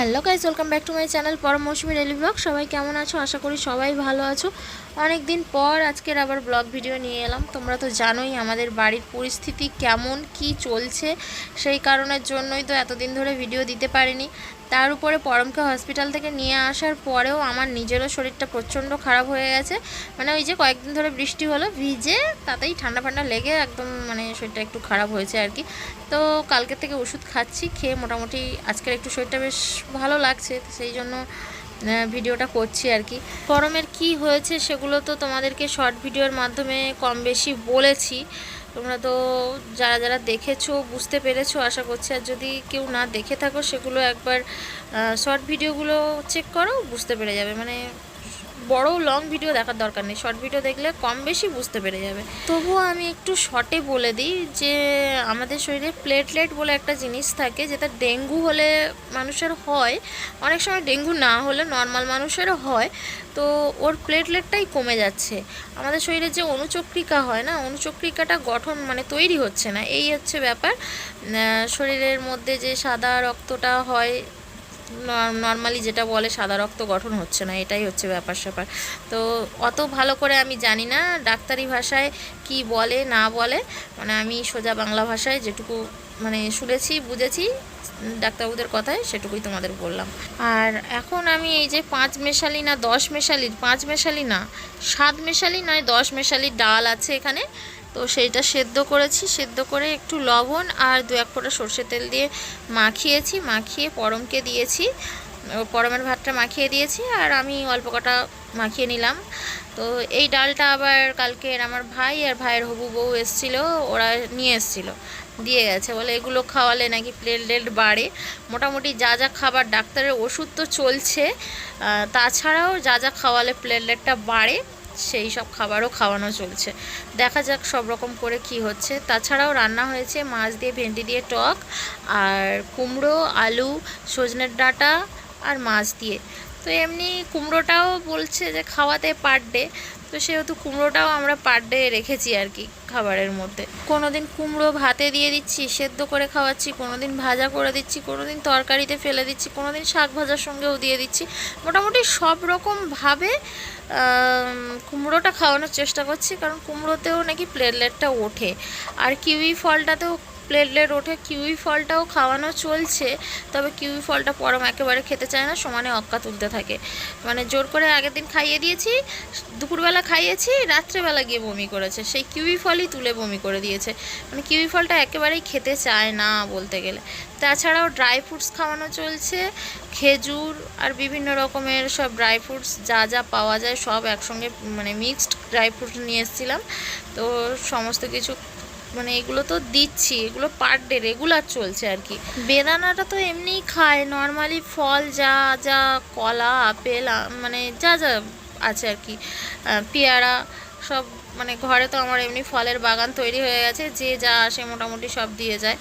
Hello guys, welcome back to my channel পরম মৌসুমী daily blog. সবাই কেমন আছো? আশা করি সবাই ভালো আছো। অনেক দিন পর আজকের আবার ব্লগ ভিডিও নিয়ে এলাম। তোমরা তো জানোই আমাদের বাড়ির পরিস্থিতি কেমন কি চলছে, সেই কারণের জন্যই তো এতদিন ধরে ভিডিও দিতে পারিনি। তার উপরে পরমকে হসপিটাল থেকে নিয়ে আসার পরেও আমার নিজেরও শরীরটা প্রচণ্ড খারাপ হয়ে গেছে। মানে ওই যে কয়েকদিন ধরে বৃষ্টি হলো, ভিজে তাতেই ঠান্ডা ফান্ডা লেগে একদম মানে শরীরটা একটু খারাপ হয়েছে আর কি। তো কালকে থেকে ওষুধ খাচ্ছি, খেয়ে মোটামুটি আজকের একটু শরীরটা বেশ ভালো লাগছে, সেই জন্য ভিডিওটা করছি আর কি। গরমের কি হয়েছে সেগুলো তো তোমাদেরকে শর্ট ভিডিওর মাধ্যমে কম বেশি বলেছি। তোমরা তো যারা যারা দেখেছো বুঝতে পেরেছো আশা করছি। আর যদি কেউ না দেখে থাকো সেগুলো একবার শর্ট ভিডিওগুলো চেক করো, বুঝতে পেরে যাবে। মানে বড় লং ভিডিও দেখার দরকার নেই, শর্ট ভিডিও দেখলে কম বেশি বুঝতে পেরে যাবে। তবুও আমি একটু শর্টে বলে দিই যে আমাদের শরীরে প্লেটলেট বলে একটা জিনিস থাকে, যেটা ডেঙ্গু হলে মানুষের হয়, অনেক সময় ডেঙ্গু না হলে নর্মাল মানুষেরও হয়। তো ওর প্লেটলেটটাই কমে যাচ্ছে। আমাদের শরীরে যে অণুচক্রিকা হয় না, অণুচক্রিকাটা গঠন মানে তৈরি হচ্ছে না, এই হচ্ছে ব্যাপার। শরীরের মধ্যে যে সাদা রক্তটা হয়, নর্মালি যেটা বলে সাদা রক্ত গঠন হচ্ছে না, এটাই হচ্ছে ব্যাপার স্যাপার। তো অত ভালো করে আমি জানি না ডাক্তারি ভাষায় কি বলে না বলে, মানে আমি সোজা বাংলা ভাষায় যেটুকু মানে শুনেছি বুঝেছি ডাক্তারবাবুদের কথায় সেটুকুই তোমাদের বললাম। আর এখন আমি এই যে 5 মেশালি না 10 মেশালি, 5 মেশালি না 7 মেশালি নয় 10 মেশালি ডাল আছে এখানে। তো সেইটা সেদ্ধ করেছি, সেদ্ধ করে একটু লবণ আর 2-1 ফোঁটা সর্ষে তেল দিয়ে মাখিয়েছি, মাখিয়ে পরমকে দিয়েছি। পরমের ভাতটা মাখিয়ে দিয়েছি আর আমি অল্প কটা মাখিয়ে নিলাম। তো এই ডালটা আবার কালকে আমার ভাই আর ভাইয়ের হবু বউ এসেছিলো, ওরা নিয়ে এসেছিলো, দিয়ে গেছে, বলে এগুলো খাওয়ালে নাকি প্লেটলেট বাড়ে। মোটামুটি যা যা খাবার, ডাক্তারের ওষুধ তো চলছে, তাছাড়াও যা যা খাওয়ালে প্লেটলেটটা বাড়ে সেই সব খাবারও খাওয়ানো চলছে। দেখা যাক সব রকম করে কি হচ্ছে। তাছাড়াও রান্না হয়েছে মাছ দিয়ে ভেন্ডি দিয়ে টক, আর কুমড়ো আলু সজনের ডাঁটা আর মাছ দিয়ে। তো এমনি কুমড়োটাও বলছে যে খাওয়াতে পার ডে, তো সেহেতু কুমড়োটাও আমরা পার ডে রেখেছি আর কি খাবারের মধ্যে। কোনো দিন কুমড়ো ভাতে দিয়ে দিচ্ছি সেদ্ধ করে খাওয়াচ্ছি, কোনো দিন ভাজা করে দিচ্ছি, কোনো দিন তরকারিতে ফেলে দিচ্ছি, কোনো দিন শাক ভাজার সঙ্গেও দিয়ে দিচ্ছি। মোটামুটি সব রকমভাবে কুমড়োটা খাওয়ানোর চেষ্টা করছি, কারণ কুমড়োতেও নাকি প্লেটলেটটা ওঠে। আর কিউই ফলটাতেও প্লেটলেট ওঠে, কিউই ফলটাও খাওয়ানো চলছে। তবে কিউই ফলটা পরম একেবারে খেতে চায় না, সমানে অক্কা তুলতে থাকে। মানে জোর করে আগের দিন খাইয়ে দিয়েছি, দুপুরবেলা খাইয়েছি, রাত্রেবেলা গিয়ে বমি করেছে, সেই কিউই ফলই তুলে বমি করে দিয়েছে। মানে কিউই ফলটা একেবারেই খেতে চায় না বলতে গেলে। তাছাড়াও ড্রাই ফ্রুটস খাওয়ানো চলছে, খেজুর আর বিভিন্ন রকমের সব ড্রাই ফ্রুটস যা যা পাওয়া যায় সব একসঙ্গে মানে মিক্সড ড্রাই ফ্রুট নিয়ে এসেছিলাম। তো সমস্ত কিছু মানে এগুলো তো দিচ্ছি, এগুলো পার ডে রেগুলার চলছে আর কি। বেদানাটা তো এমনিই খায়, নর্মালি ফল যা যা কলা আপেল মানে যা যা আছে আর কি, পেয়ারা সব, মানে ঘরে তো আমার এমনি ফলের বাগান তৈরি হয়ে গেছে, যে যা আসে মোটামুটি সব দিয়ে যায়।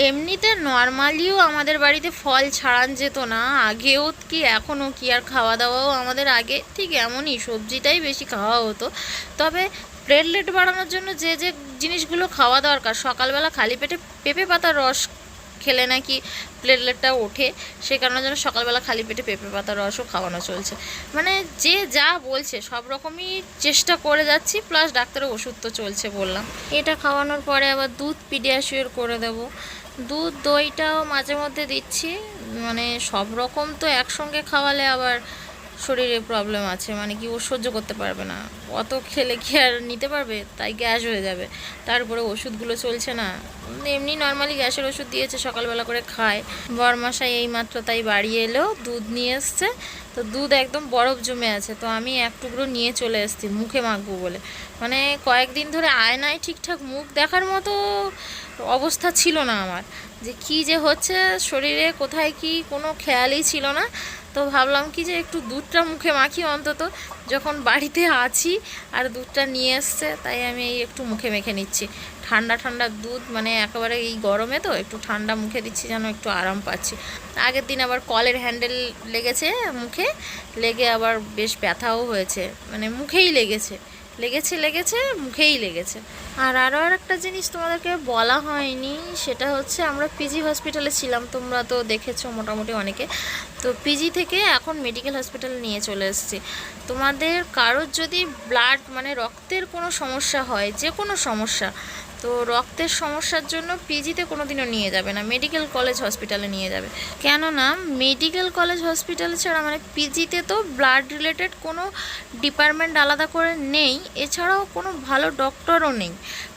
এমনিতে নর্মালিও আমাদের বাড়িতে ফল ছাড়ান যেত না, আগেও কি এখনও কি, আর খাওয়া দাওয়াও আমাদের আগে ঠিক এমনই, সবজিটাই বেশি খাওয়া হতো। তবে প্লেটলেট বাড়ানোর জন্য যে যে জিনিসগুলো খাওয়া দরকার, সকালবেলা খালি পেটে পেঁপে পাতার রস খেলে নাকি প্লেটলেটটা ওঠে, সে কারণে যেন সকালবেলা খালি পেটে পেঁপে পাতার রসও খাওয়ানো চলছে। মানে যে যা বলছে সব রকমই চেষ্টা করে যাচ্ছি, প্লাস ডাক্তারের ওষুধ তো চলছে বললাম। এটা খাওয়ানোর পরে আবার দুধ পিডিয়াশিওর করে দেব, দুধ দইটাও মাঝে মধ্যে দিচ্ছি। মানে সব রকম তো একসঙ্গে খাওয়ালে আবার শরীরে প্রবলেম আছে, মানে কি ও সহ্য করতে পারবে না, অত খেলে কি আর নিতে পারবে, তাই গ্যাস হয়ে যাবে। তারপরে ওষুধগুলো চলছে না, এমনি নর্মালি গ্যাসের ওষুধ দিয়েছে, সকালবেলা করে খায়। বরমাসাই এইমাত্র তাই বাড়ি এলো, দুধ নিয়ে এসছে। তো দুধ একদম বরফ জমে আছে, তো আমি এক টুকরো নিয়ে চলে এসেছি মুখে মাখবো বলে। মানে কয়েকদিন ধরে আয়নায় ঠিকঠাক মুখ দেখার মতো অবস্থা ছিল না আমার, যে কি যে হচ্ছে শরীরে, কোথায় কি কোনো খেয়ালই ছিল না। তো ভাবলাম কি যে একটু দুধটা মুখে মাখি অন্তত, যখন বাড়িতে আছি আর দুধটা নিয়ে এসছে, তাই আমি এই একটু মুখে মেখে নিচ্ছি। ঠান্ডা ঠান্ডা দুধ, মানে একেবারে এই গরমে তো একটু ঠান্ডা মুখে দিচ্ছি যেন একটু আরাম পাচ্ছি। আগের দিন আবার কলের হ্যান্ডেল লেগেছে মুখে, লেগে আবার বেশ ব্যথাও হয়েছে, মানে মুখেই লেগেছে মুখেই লেগেছে। আর আরও একটা জিনিস তোমাদেরকে বলা হয়নি, সেটা হচ্ছে আমরা পিজি হসপিটালে ছিলাম, তোমরা তো দেখেছো মোটামুটি অনেকে। তো পিজি থেকে এখন মেডিকেল হসপিটালে নিয়ে চলে এসেছি। তোমাদের কারোর যদি ব্লাড মানে রক্তের কোনো সমস্যা হয়, যে কোনো সমস্যা, তো রক্তের সমস্যার জন্য পিজিতে কোনো দিনও নিয়ে যাবে না, মেডিকেল কলেজ হসপিটালে নিয়ে যাবে। কেননা মেডিকেল কলেজ হসপিটাল ছাড়া মানে পিজিতে তো ব্লাড রিলেটেড কোনো ডিপার্টমেন্ট আলাদা করে নেই, এছাড়াও কোনো ভালো ডক্টরও নেই।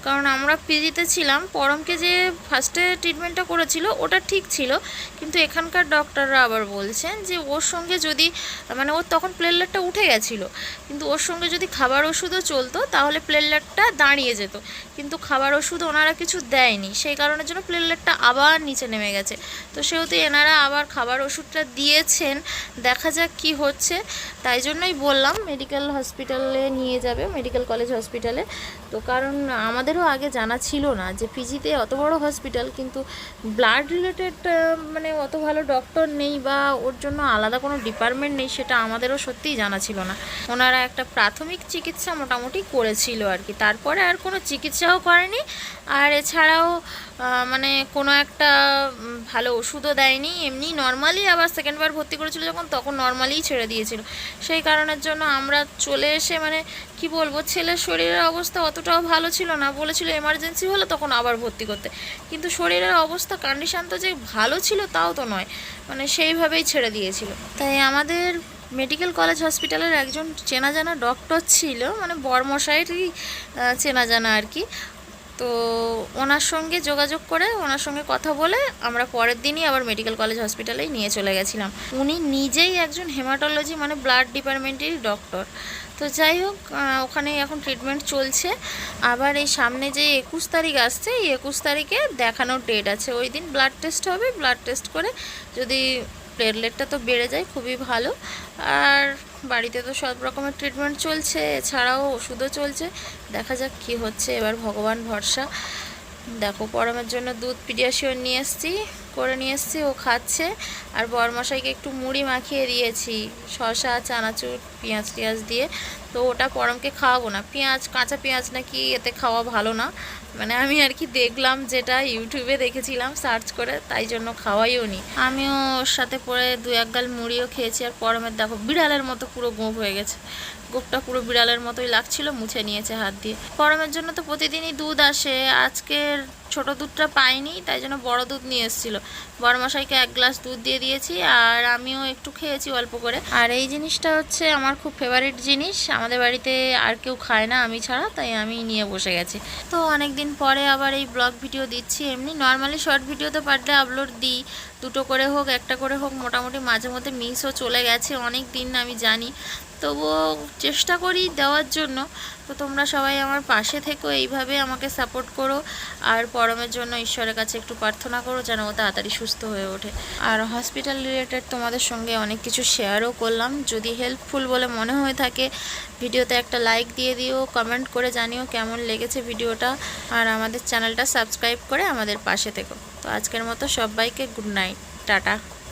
কারণ আমরা পিজিতে ছিলাম, পরমকে যে ফার্স্টে ট্রিটমেন্টটা করেছিল ওটা ঠিক ছিল, কিন্তু এখানকার ডক্টররা আবার বলছেন যে ওর সঙ্গে যদি মানে ওর তখন প্লেটলেটটা উঠে গেছিলো, কিন্তু ওর সঙ্গে যদি খাবার ওষুধও চলতো তাহলে প্লেটলেটটা দাঁড়িয়ে যেত, কিন্তু খাবার ওষুধ ওনারা কিছু দেয়নি, সেই কারণের জন্য প্লেটলেটটা আবার নিচে নেমে গেছে। তো সেহেতু এনারা আবার খাবার ওষুধটা দিয়েছেন, দেখা যাক কি হচ্ছে। তাই জন্যই বললাম মেডিকেল হসপিটালে নিয়ে যাবে, মেডিকেল কলেজ হসপিটালে। তো কারণ আমাদেরও আগে জানা ছিল না যে পিজিতে অত বড় হসপিটাল, কিন্তু ব্লাড রিলেটেড মানে অত ভালো ডক্টর নেই বা ওর জন্য আলাদা কোনো ডিপার্টমেন্ট নেই, সেটা আমাদেরও সত্যিই জানা ছিল না। ওনারা একটা প্রাথমিক চিকিৎসা মোটামুটি করেছিল আর কি, তারপরে আর কোনো চিকিৎসাও করেনি। আর এছাড়াও মানে কোনো একটা ভালো ওষুধও দেয়নি, এমনি নর্মালি আবার সেকেন্ডবার ভর্তি করেছিল যখন, তখন নর্মালিই ছেড়ে দিয়েছিল। সেই কারণের জন্য আমরা চলে এসে মানে কি বলবো, ছেলের শরীরের অবস্থা অতটাও ভালো ছিল না, বলেছিল এমার্জেন্সি হলে তখন আবার ভর্তি করতে, কিন্তু শরীরের অবস্থা কন্ডিশান তো যে ভালো ছিল তাও তো নয়, মানে সেইভাবেই ছেড়ে দিয়েছিল। তাই আমাদের মেডিকেল কলেজ হসপিটালের একজন চেনা জানা ডক্টর ছিল, মানে বরমশাইয়েরই চেনা জানা আর কি। তো ওনার সঙ্গে যোগাযোগ করে ওনার সঙ্গে কথা বলে আমরা পরের দিনই আবার মেডিকেল কলেজ হসপিটালেই নিয়ে চলে গেছিলাম। উনি নিজেই একজন হেমাটোলজি মানে ব্লাড ডিপার্টমেন্টেরই ডক্টর। তো যাই হোক, ওখানে এখন ট্রিটমেন্ট চলছে। আবার এই সামনে যে 21 তারিখ আসছে, এই 21 তারিখে দেখানোর ডেট আছে, ওই দিন ব্লাড টেস্ট হবে। ব্লাড টেস্ট করে যদি প্লেটলেটটা তো বেড়ে যায় খুবই ভালো। আর বাড়িতে তো সব রকমের ট্রিটমেন্ট চলছে, এছাড়াও ওষুধও চলছে, দেখা যাক কী হচ্ছে, এবার ভগবান ভরসা। দেখো পরমের জন্য দুধ পিডিয়াশিওর নিয়ে এসেছি, ও খাচ্ছে। আর বরমশাইকে একটু মুড়ি মাখিয়ে দিয়েছি শসা চানাচুর পেঁয়াজ টিয়াজ দিয়ে, তো ওটা পরমকে খাওয়াবো না, কাঁচা পেঁয়াজ নাকি এতে খাওয়া ভালো না, মানে আমি আর কি দেখলাম, যেটা ইউটিউবে দেখেছিলাম সার্চ করে, তাই জন্য খাওয়াইও নি। আমিও ওর সাথে পরে 2-1 গাল মুড়িও খেয়েছি। আর পরমের দেখো বিড়ালের মতো পুরো গোঁফ হয়ে গেছে, গোঁফটা পুরো বিড়ালের মতোই লাগছিল, মুছে নিয়েছে হাত দিয়ে। পরমের জন্য তো প্রতিদিনই দুধ আসে, আজকের ছোট দুধটা পাইনি, তাই জন্য বড় দুধ নিয়ে এসেছিলো। বড়মশাইকে 1 গ্লাস দুধ দিয়ে দিয়েছি, আর আমিও একটু খেয়েছি অল্প করে। আর এই জিনিসটা হচ্ছে আমার খুব ফেভারিট জিনিস, আমাদের বাড়িতে আর কেউ খায় না আমি ছাড়া, তাই আমি নিয়ে বসে গেছি। তো অনেক দিন পরে আবার এই ব্লগ ভিডিও দিচ্ছি। এমনি নর্মালি শর্ট ভিডিও তো পার ডে আপলোড দিই, 2টো করে হোক 1টা করে হোক, মোটামুটি মাঝে মধ্যে মিসও চলে গেছে অনেক দিন আমি জানি, তবুও চেষ্টা করি দেওয়ার জন্য। তো তোমরা সবাই আমার পাশে থেকো, এইভাবে আমাকে সাপোর্ট করো। আর পরমের জন্য ঈশ্বরের কাছে একটু প্রার্থনা করো যেন ও তাড়াতাড়ি সুস্থ হয়ে ওঠে। আর হসপিটাল রিলেটেড তোমাদের সঙ্গে অনেক কিছু শেয়ারও করলাম, যদি হেল্পফুল বলে মনে হয়ে থাকে ভিডিওতে একটা লাইক দিয়ে দিও, কমেন্ট করে জানিও কেমন লেগেছে ভিডিওটা, আর আমাদের চ্যানেলটা সাবস্ক্রাইব করে আমাদের পাশে থেকো। তো আজকের মতো সবাইকে গুড নাইট, টাটা।